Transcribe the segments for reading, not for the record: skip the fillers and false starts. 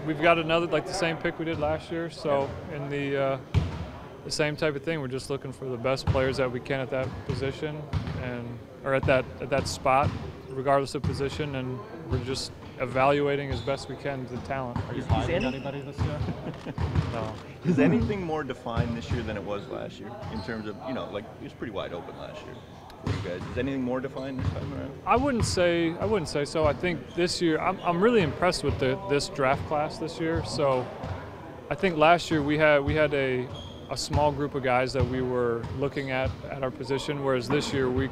we've got another, like the same pick we did last year. So in the same type of thing, we're just looking for the best players that we can at that position or at that spot, regardless of position, and we're just evaluating as best we can the talent. Are you finding anybody this year? No. Is anything more defined this year than it was last year in terms of, like it was pretty wide open last year for you guys? Is anything more defined this time around? I wouldn't say so. I think this year I'm really impressed with this draft class this year. So I think last year we had a small group of guys that we were looking at our position, whereas this year we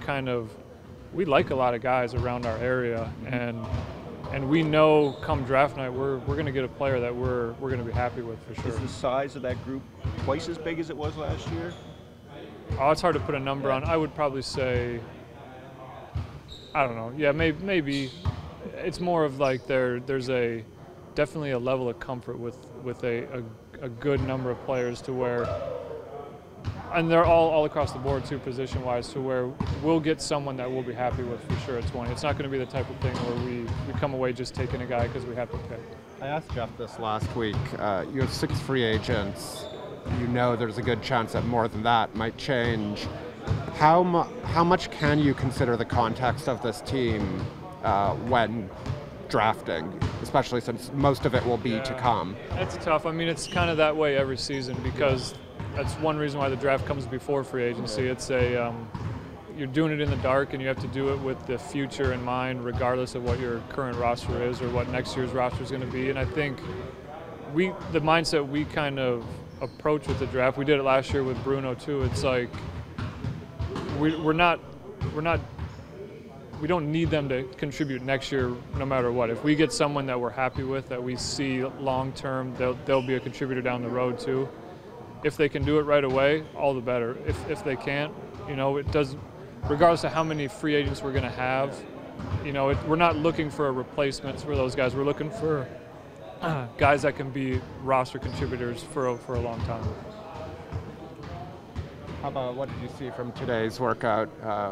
like a lot of guys around our area, and we know come draft night we're going to get a player that we're going to be happy with for sure. Is the size of that group twice as big as it was last year? Oh, it's hard to put a number on. I would probably say, I don't know. Yeah, maybe it's more of like there's definitely a level of comfort with a good number of players to where, and they're all across the board too, position-wise, to where we'll get someone that we'll be happy with for sure at 20. It's not going to be the type of thing where we come away just taking a guy because we have to pick. I asked Jeff this last week. You have 6 free agents. You know there's a good chance that more than that might change. How much can you consider the context of this team when drafting, especially since most of it will be to come? It's tough. I mean, it's kind of that way every season because that's one reason why the draft comes before free agency. It's you're doing it in the dark, and you have to do it with the future in mind, regardless of what your current roster is or what next year's roster is going to be. And I think the mindset we kind of approach with the draft, we did it last year with Bruno too. It's like we don't need them to contribute next year no matter what. If we get someone that we're happy with, that we see long term, they'll be a contributor down the road too. If they can do it right away, all the better. If they can't, it does. Regardless of how many free agents we're going to have, we're not looking for a replacement for those guys. We're looking for guys that can be roster contributors for a long time. How about what did you see from today's workout?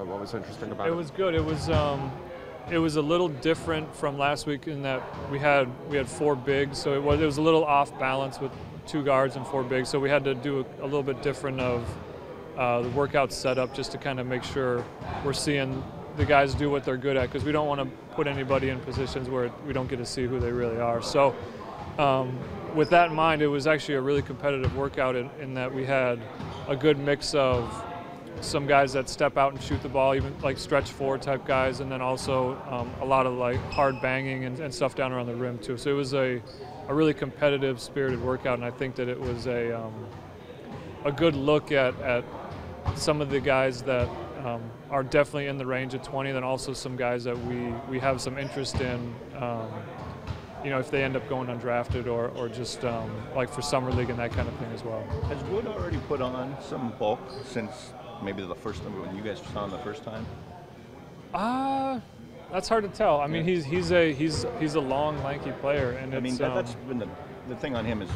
What was interesting about it? It was good. It was a little different from last week in that we had 4 bigs, so it was a little off balance with 2 guards and 4 bigs. So we had to do a little bit different of the workout setup just to kind of make sure we're seeing the guys do what they're good at, because we don't want to put anybody in positions where we don't get to see who they really are. So with that in mind, it was actually a really competitive workout in that we had a good mix of some guys that step out and shoot the ball, even like stretch 4 type guys, and then also a lot of like hard banging and stuff down around the rim too. So it was a really competitive, spirited workout, and I think that it was a good look at some of the guys that are definitely in the range of 20, and then also some guys that we have some interest in, if they end up going undrafted or just like for summer league and that kind of thing as well. Has Wood already put on some bulk since maybe the first time when you guys saw him the first time? That's hard to tell. I mean, he's a long, lanky player, and that's been the thing on him is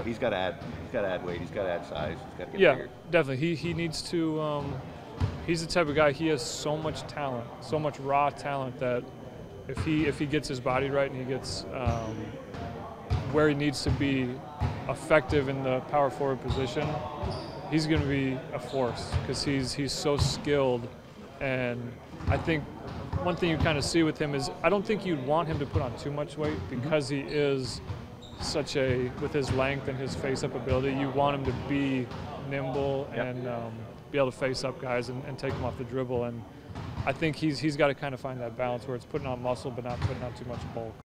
he's got to add weight, he's got to add size, he's got to get bigger. Definitely. He needs to. He's the type of guy. He has so much talent, so much raw talent that if he gets his body right and he gets where he needs to be effective in the power forward position, he's going to be a force because he's so skilled. And I think one thing you kind of see with him is I don't think you'd want him to put on too much weight because he is with his length and his face-up ability, you want him to be nimble and be able to face up guys and take them off the dribble. And I think he's got to kind of find that balance where it's putting on muscle but not putting on too much bulk.